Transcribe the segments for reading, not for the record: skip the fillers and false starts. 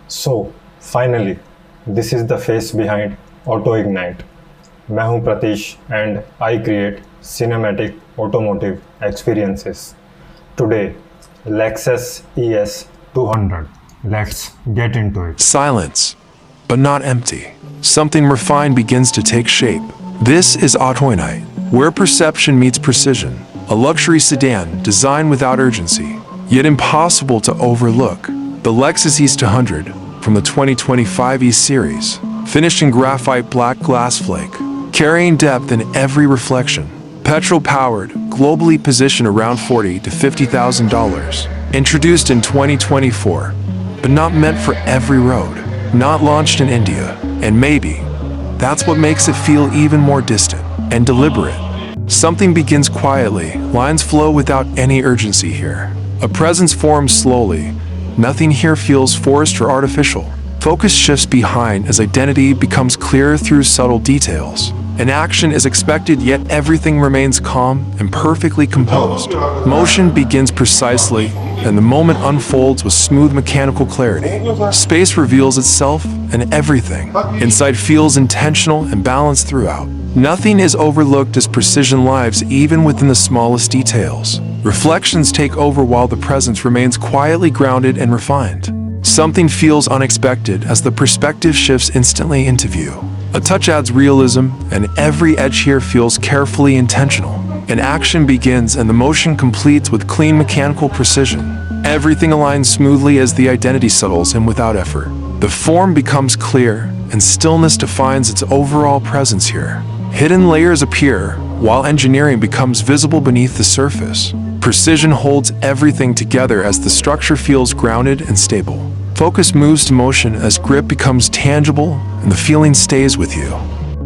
So, finally, this is the face behind AutoIgnite. मैं हूं Pratish and I create cinematic automotive experiences. Today, Lexus ES 200. Let's get into it. Silence, but not empty. Something refined begins to take shape. This is AutoIgnite, where perception meets precision. A luxury sedan designed without urgency, yet impossible to overlook. The Lexus ES 200 from the 2025 E series, finished in Graphite Black Glass Flake, carrying depth in every reflection. Petrol-powered, globally positioned around $40,000 to $50,000. Introduced in 2024, but not meant for every road. Not launched in India, and maybe that's what makes it feel even more distant and deliberate. Something begins quietly, lines flow without any urgency here. A presence forms slowly. Nothing here feels forced or artificial. Focus shifts behind as identity becomes clear through subtle details. An action is expected, yet everything remains calm and perfectly composed. Motion begins precisely, and the moment unfolds with smooth mechanical clarity. Space reveals itself, and everything inside feels intentional and balanced throughout. Nothing is overlooked as precision lives even within the smallest details. Reflections take over while the presence remains quietly grounded and refined. Something feels unexpected as the perspective shifts instantly into view. A touch adds realism, and every edge here feels carefully intentional. An action begins and the motion completes with clean mechanical precision. Everything aligns smoothly as the identity settles in without effort. The form becomes clear, and stillness defines its overall presence here. Hidden layers appear, while engineering becomes visible beneath the surface. Precision holds everything together as the structure feels grounded and stable. Focus moves to motion as grip becomes tangible and the feeling stays with you.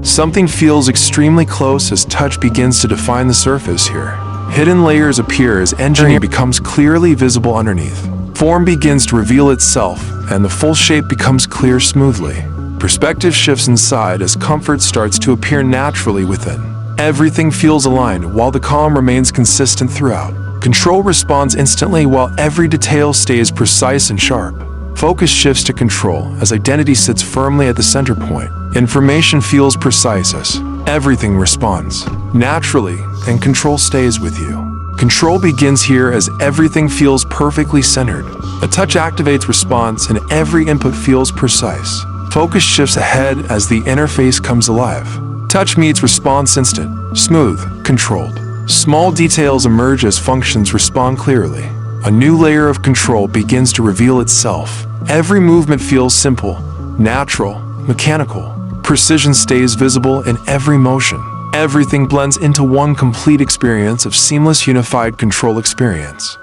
Something feels extremely close as touch begins to define the surface here. Hidden layers appear as engineering becomes clearly visible underneath. Form begins to reveal itself, and the full shape becomes clear smoothly. Perspective shifts inside as comfort starts to appear naturally within. Everything feels aligned while the calm remains consistent throughout. Control responds instantly while every detail stays precise and sharp. Focus shifts to control as identity sits firmly at the center point. Information feels precise as everything responds naturally, and control stays with you. Control begins here as everything feels perfectly centered. A touch activates response and every input feels precise. Focus shifts ahead as the interface comes alive. Touch meets response instant, smooth, controlled. Small details emerge as functions respond clearly. A new layer of control begins to reveal itself. Every movement feels simple, natural, mechanical. Precision stays visible in every motion. Everything blends into one complete experience of seamless unified control experience.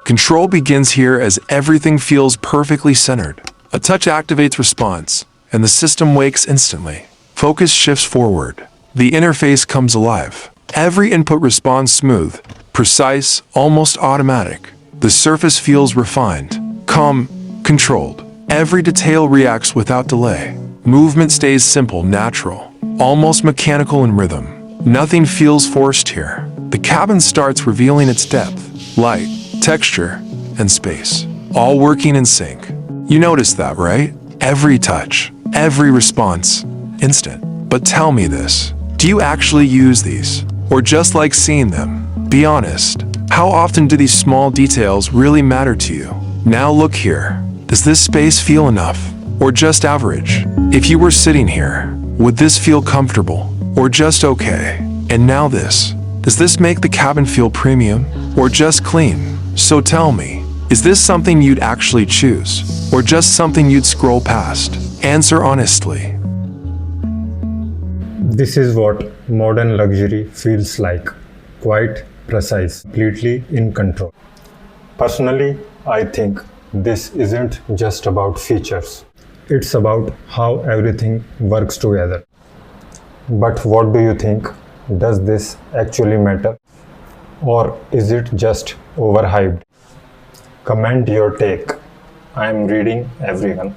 Control begins here as everything feels perfectly centered. A touch activates response, and the system wakes instantly. Focus shifts forward. The interface comes alive. Every input responds smooth, precise, almost automatic. The surface feels refined, calm, controlled. Every detail reacts without delay. Movement stays simple, natural, almost mechanical in rhythm. Nothing feels forced here. The cabin starts revealing its depth, light, texture, and space, all working in sync. You notice that, right? Every touch, every response, instant. But tell me this, do you actually use these? Or just like seeing them? Be honest. How often do these small details really matter to you? Now look here. Does this space feel enough? Or just average? If you were sitting here, would this feel comfortable? Or just okay? And now this. Does this make the cabin feel premium? Or just clean? So tell me, is this something you'd actually choose? Or just something you'd scroll past? Answer honestly. This is what modern luxury feels like. Quite precise, completely in control. Personally, I think this isn't just about features. It's about how everything works together. But what do you think? Does this actually matter? Or is it just overhyped? Comment your take. I am reading everyone.